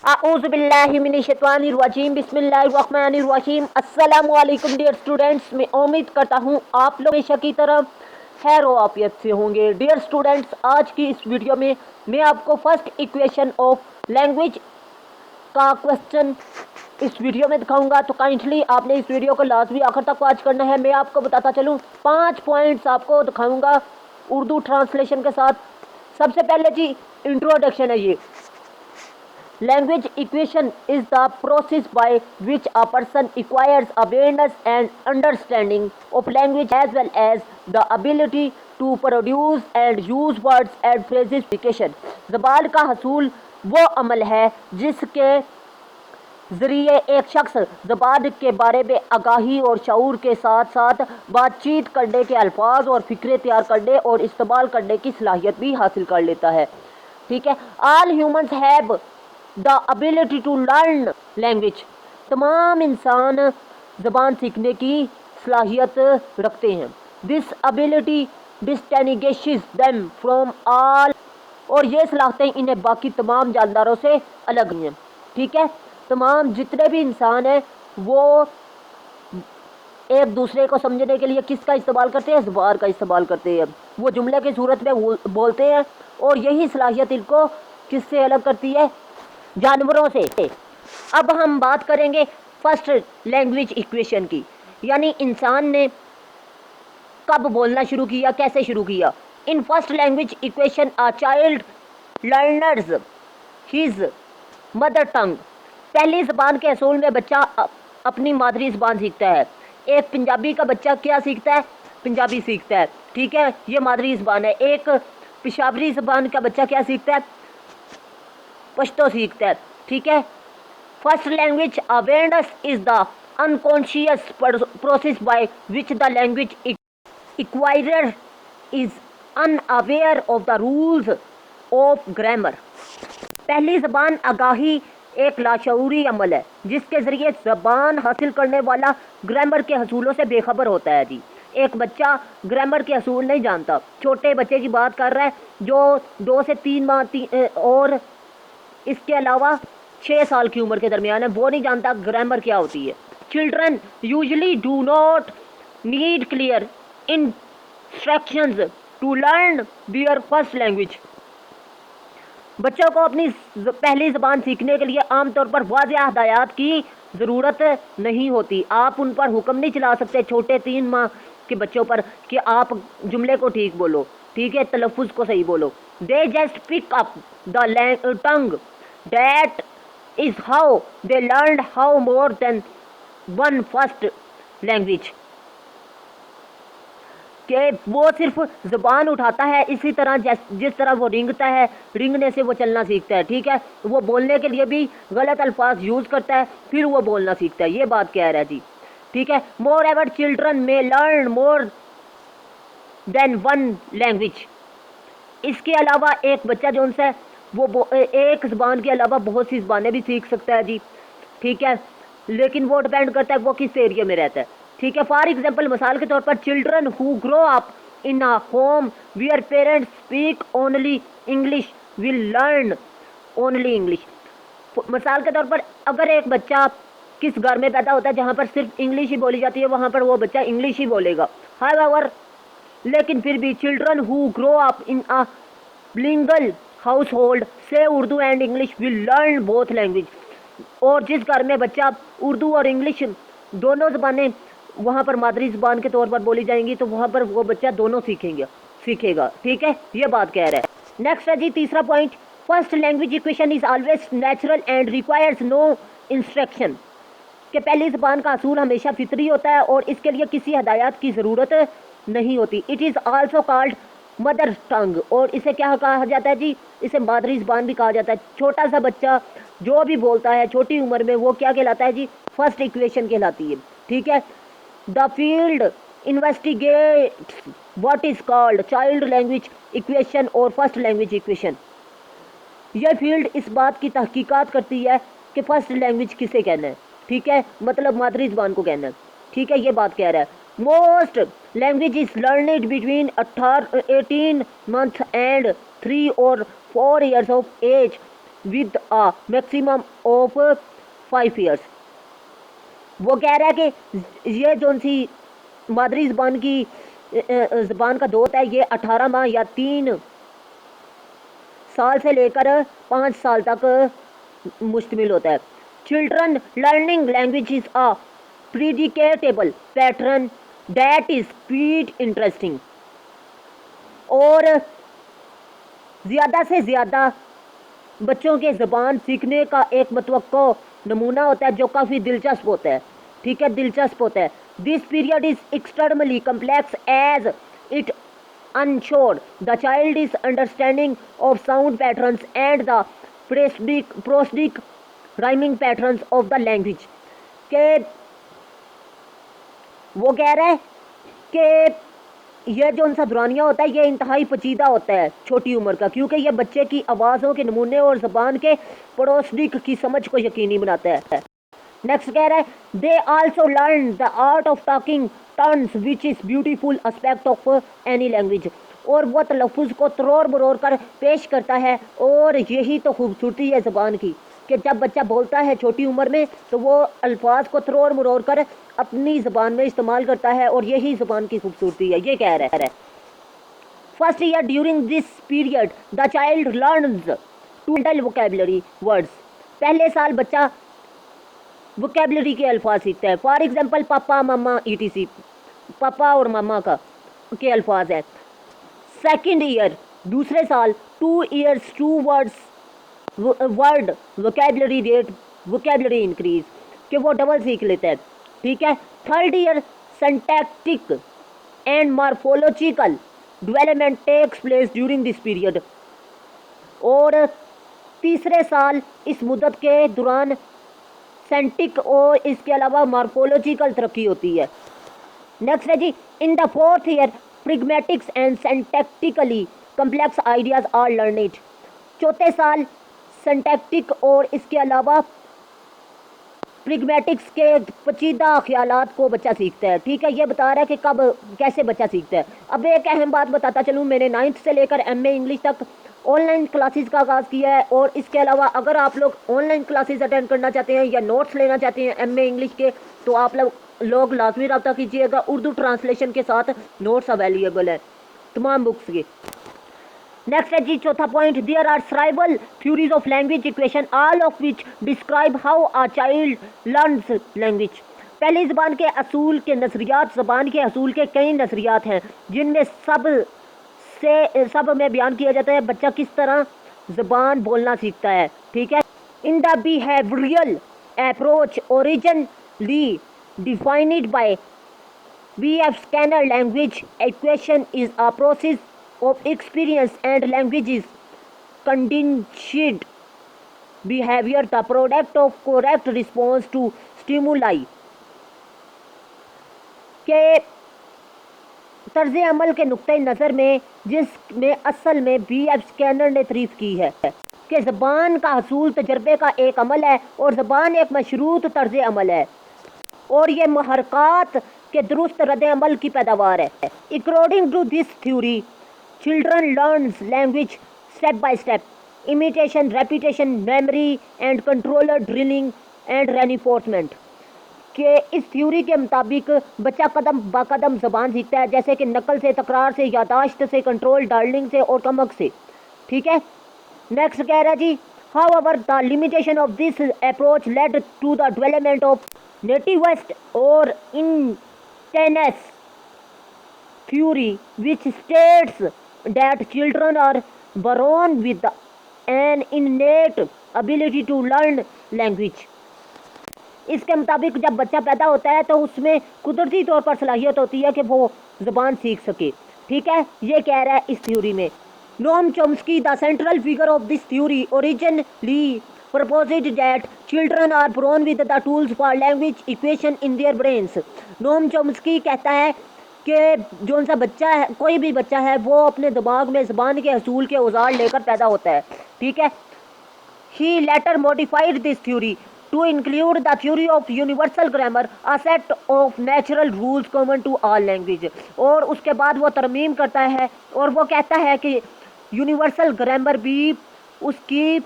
आऊज़ुबिल्लाहिमिनश्शैतानिर्रजीम बिस्मिल्लाहिर्रहमानिर्रहीम। अस्सलामु अलैकुम डियर स्टूडेंट्स, मैं उम्मीद करता हूँ आप लोग हमेशा की तरह खैर व आफियत से होंगे। डियर स्टूडेंट्स, आज की इस वीडियो में मैं आपको फर्स्ट इक्वेशन ऑफ लैंग्वेज का क्वेश्चन इस वीडियो में दिखाऊंगा। तो काइंडली आपने इस वीडियो को लाजमी आखिर तक वॉच करना है। मैं आपको बताता चलूँ, 5 पॉइंट्स आपको दिखाऊंगा उर्दू ट्रांसलेशन के साथ। सबसे पहले जी इंट्रोडक्शन है। ये language equation is the process by which a person acquires awareness and understanding of language as well as the ability to produce and use words and phrases. ज़बान का हसूल वो अमल है जिसके ज़रिए एक शख्स ज़बान के बारे में आगाही और शऊर के साथ साथ बातचीत करने के अल्फाज और फ़िक्रें तैयार करने और इस्तेमाल करने की सलाहियत भी हासिल कर लेता है। ठीक है। All humans have the ability to learn language. तमाम इंसान ज़बान सीखने की सलाहियत रखते हैं। This ability distinguishes them from all, और ये सलाहियतें इन्हें बाकी तमाम जानदारों से अलग हैं। ठीक है। तमाम जितने भी इंसान हैं वो एक दूसरे को समझने के लिए किसका इस्तेमाल करते हैं? ज़बान का इस्तेमाल करते हैं। वो जुमले की सूरत में बोलते हैं और यही सलाहियत इनको किससे अलग करती है? जानवरों से। अब हम बात करेंगे फर्स्ट लैंग्वेज इक्वेशन की, यानी इंसान ने कब बोलना शुरू किया, कैसे शुरू किया। In first language equation a child learners his mother tongue. पहली ज़बान के असूल में बच्चा अपनी मादरी ज़बान सीखता है। एक पंजाबी का बच्चा क्या सीखता है? पंजाबी सीखता है। ठीक है, ये मादरी ज़बान है। एक पेशावरी ज़बान का बच्चा क्या सीखता है? पश्तो सीखता है। ठीक है। First language awareness is the unconscious process by which the language acquirer is unaware of the rules of grammar. पहली ज़बान आगाही एक लाशऊरी अमल है जिसके ज़रिए ज़बान हासिल करने वाला ग्रामर के हसूलों से बेखबर होता है। जी, एक बच्चा ग्रामर के हसूल नहीं जानता। छोटे बच्चे की बात कर रहा है जो 2 से 3 माह और इसके अलावा 6 साल की उम्र के दरमियान है, वो नहीं जानता ग्रामर क्या होती है। Children usually do not need clear instructions to learn their first language. बच्चों को अपनी पहली ज़बान सीखने के लिए आमतौर पर वाज़ेह हदायत की ज़रूरत नहीं होती। आप उन पर हुक्म नहीं चला सकते छोटे 3 माह के बच्चों पर कि आप जुमले को ठीक बोलो, ठीक है, तलफ़ुज़ को सही बोलो। They just pick up the tongue. That is how they learned how more than one first language। कि वो सिर्फ ज़बान उठाता है इसी तरह जिस तरह वो रेंगता है, रेंगने से वो चलना सीखता है। ठीक है। वो बोलने के लिए भी गलत अल्फाज यूज़ करता है, फिर वो बोलना सीखता है। ये बात कह रहा है जी। ठीक है। मोर एवर चिल्ड्रन में learn more than one language. इसके अलावा एक बच्चा जो उनसे वो एक ज़बान के अलावा बहुत सी ज़बानें भी सीख सकता है जी। ठीक है, लेकिन वो डिपेंड करता है वो किस एरिया में रहता है। ठीक है। फॉर एग्जांपल, मिसाल के तौर पर children who grow up in a home where parents speak only English will learn only English. मिसाल के तौर पर अगर एक बच्चा किस घर में पैदा होता है जहाँ पर सिर्फ इंग्लिश ही बोली जाती है, वहाँ पर वो बच्चा इंग्लिश ही बोलेगा। हाउएवर, लेकिन फिर भी children who grow up in a bilingual household से Urdu and English will learn both language. और जिस घर में बच्चा उर्दू और इंग्लिश दोनों ज़बानें वहाँ पर मादरी ज़बान के तौर पर बोली जाएंगी तो वहाँ पर वो बच्चा दोनों सीखेगा। ठीक है, ये बात कह रहा है। नेक्स्ट है जी तीसरा point, first language equation is always natural and requires no instruction. कि पहली ज़बान का असूल हमेशा फितरी होता है और इसके लिए किसी हदायत की ज़रूरत नहीं होती। It is also called mother tongue, और इसे क्या कहा जाता है जी? इसे मादरी ज़बान भी कहा जाता है। छोटा सा बच्चा जो भी बोलता है छोटी उम्र में वो क्या कहलाता है जी? फर्स्ट इक्वेशन कहलाती है। ठीक है। The field investigates what is called child language equation और फर्स्ट लैंग्वेज इक्वेशन। यह फील्ड इस बात की तहकीकात करती है कि फर्स्ट लैंग्वेज किसे कहना है। ठीक है, मतलब मादरी ज़बान को कहना है। ठीक है, ये बात कह रहा है। Most language is learned between 18 months and 3 or 4 years of age। With a maximum of 5 years. वो कह रहा है कि ये जो सी मादरी ज़बान की ज़बान का दौर है, ये 18 माह या 3 साल से लेकर 5 साल तक मुश्तमिल होता है। Children learning language is a predictable pattern that is quite interesting. और ज़्यादा से ज़्यादा बच्चों के ज़बान सीखने का एक मुतवक्को नमूना होता है जो काफ़ी दिलचस्प होता है, ठीक है, दिलचस्प होता है। This period is extremely complex as it unsure the child is understanding of sound patterns and the prosodic rhyming patterns of the language। के वो कह रहा है कि यह जो उनका दुरानिया होता है ये इंतहाई पेचीदा होता है छोटी उम्र का, क्योंकि यह बच्चे की आवाज़ों के नमूने और ज़बान के प्रोसडिक की समझ को यकीनी बनाता है। नेक्स्ट कह रहा है they also learn the art of talking turns which is beautiful aspect of any language. और वो तलफ़ुज़ को तरोड़ मरोड़ कर पेश करता है, और यही तो खूबसूरती है ज़बान की कि जब बच्चा बोलता है छोटी उम्र में तो वो अल्फाज को तरोड़ मरोड़ कर अपनी ज़बान में इस्तेमाल करता है, और यही ज़बान की खूबसूरती है। ये कह रहा है first year during this period the child learns to handle vocabulary words. पहले साल बच्चा वोकेबलरी के अल्फाज सीखता है। फॉर एग्जाम्पल पापा मम्मा ETC, पापा और मम्मा का के अल्फाज हैं। सेकेंड ईयर दूसरे साल 2 years 2 words word vocabulary rate vocabulary increase कि वो डबल सीख लेता है, ठीक है। Third year syntactic and morphological development takes place during this period. और तीसरे साल इस मुद्दत के दौरान सेंटिक और इसके अलावा मॉर्फोलॉजिकल तरक्की होती है। नेक्स्ट है जी in the fourth year pragmatics and syntactically complex ideas are learned. चौथे साल सिंटैक्टिक और इसके अलावा प्रिग्मेटिक्स के पेचीदा ख्यालात को बच्चा सीखता है, ठीक है। ये बता रहा है कि कब कैसे बच्चा सीखता है। अब एक अहम बात बताता चलूँ, मैंने 9th से लेकर MA इंग्लिश तक ऑनलाइन क्लासेस का आगाज़ किया है, और इसके अलावा अगर आप लोग ऑनलाइन क्लासेस अटेंड करना चाहते हैं या नोट्स लेना चाहते हैं MA इंग्लिश के, तो आप लोग लाजमी रब्ता कीजिएगा। उर्दू ट्रांसलेशन के साथ नोट्स अवेलेबल है तमाम बुक्स के। नेक्स्ट है जी चौथा point there are several theories of language equation all of which describe how a child learns language. पहली ज़बान के असूल के नज़रियात, ज़बान के असूल के कई नज़रियात हैं जिनमें सब में बयान किया जाता है बच्चा किस तरह ज़बान बोलना सीखता है, ठीक है। In the behavioural approach originally defined by B.F. Skinner, language equation is a process of experience and language's conditioned behavior, the product of correct response to stimuli। के तर्ज अमल के नुक्ते नज़र में जिसमें असल में B.F. स्कैनर ने तारीफ़ की है कि ज़बान का हसूल तजर्बे का एक अमल है और ज़बान एक मशरूत तर्ज अमल है, और ये महरक़ात के दुरुस्त रद्द अमल की पैदावार है। According to this theory children learns language step by step, imitation, repetition, memory and controller drilling and reinforcement. के इस थ्योरी के मुताबिक बच्चा कदम ब कदम ज़बान सीखता है, जैसे कि नकल से, तकरार से, यादाश्त से, कंट्रोल डार्लिंग से और कमक से, ठीक है। नेक्स्ट कह रहा है जी however the limitation of this approach led to the development of nativist or intense theory which states that children are born with an innate ability to learn language। इसके मुताबिक जब बच्चा पैदा होता है तो उसमें कुदरती तौर पर सलाहियत होती है कि वो ज़बान सीख सके, ठीक है। ये कह रहा है इस थ्योरी में। Noam Chomsky the central figure of this theory originally proposed that children are born with the tools for language equation in their brains। Noam Chomsky कहता है कि जो सा बच्चा है, कोई भी बच्चा है, वो अपने दिमाग में ज़बान के हसूल के औजार लेकर पैदा होता है, ठीक है। He later modified this theory to include the theory of universal grammar, a set of natural rules common to all language। और उसके बाद वो तरमीम करता है और वो कहता है कि यूनिवर्सल ग्रामर भी उसकी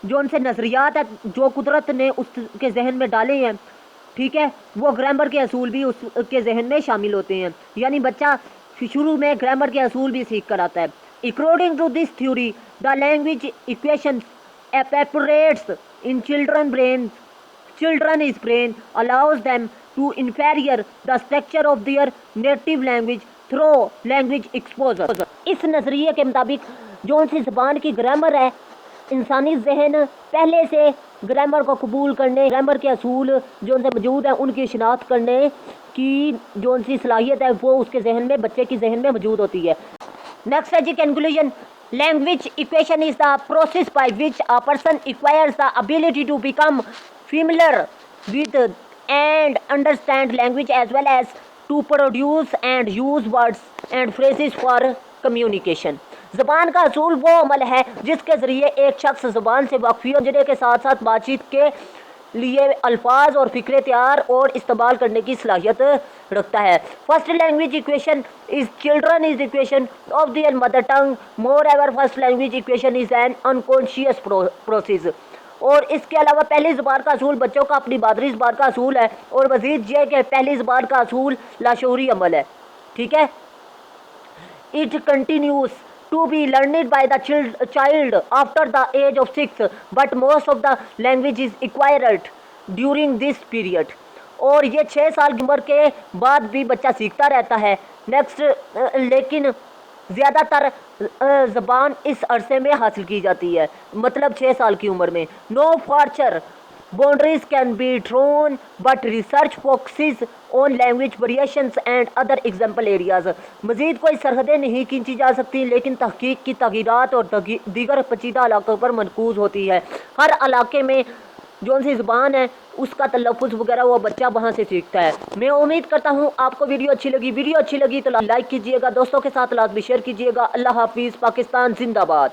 जो उनसे नज़रियात है जो कुदरत ने उसके जहन में डाले हैं, ठीक है, वो ग्रामर के असूल भी उसके जहन में शामिल होते हैं। यानी बच्चा शुरू में ग्रामर के असूल भी सीख कर आता है। According to this theory the language equation evaporates in children's brain allows them to inferior the structure of their native language through language exposure। इस नज़रिए के मुताबिक जो उनकी ज़बान की ग्रामर है, इंसानी जहन पहले से ग्रामर को कबूल करने, ग्रामर के असूल जो उनसे मौजूद हैं उनकी शिनाख्त करने की जो उनकी सलाहियत है वो उसके जहन में, बच्चे की जहन में मौजूद होती है। नेक्स्ट है जी conclusion. Language equation is the process by which a person acquires the ability to become familiar with and understand language as well as to produce and use words and phrases for communication। ज़बान का असूल वो अमल है जिसके ज़रिए एक शख्स ज़बान से वाकफी होने के साथ साथ बातचीत के लिए अल्फाज और फ़िक्रे तैयार और इस्तेमाल करने की सलाहियत रखता है। First language equation is children is equation of their mother tongue. Moreover first language equation is an unconscious process. और इसके अलावा पहली ज़बान का असूल बच्चों का अपनी मादरी ज़बान का असूल है और मज़ीद ये कि पहली ज़बान का असूल लाशूरी अमल है, ठीक है। It continues to be learned by the child after the age of 6 but most of the language is acquired during this period. और ये 6 साल की उम्र के बाद भी बच्चा सीखता रहता है। नेक्स्ट लेकिन ज़्यादातर ज़बान इस अरसे में हासिल की जाती है, मतलब 6 साल की उम्र में। No further boundaries can be drawn but research focuses on language variations and other example areas. मज़ीद कोई सरहदें नहीं खींची जा सकती लेकिन तहकीक की तगीरात और दीगर पेचीदा इलाकों पर मरकूज़ होती है। हर इलाके में जो सी ज़बान है उसका तलफ़ुज़ वगैरह वो बच्चा वहाँ से सीखता है। मैं उम्मीद करता हूँ आपको वीडियो अच्छी लगी तो लाइक कीजिएगा, दोस्तों के साथ लाजमी शेयर कीजिएगा। अल्लाह हाफिज़। पाकिस्तान जिंदाबाद।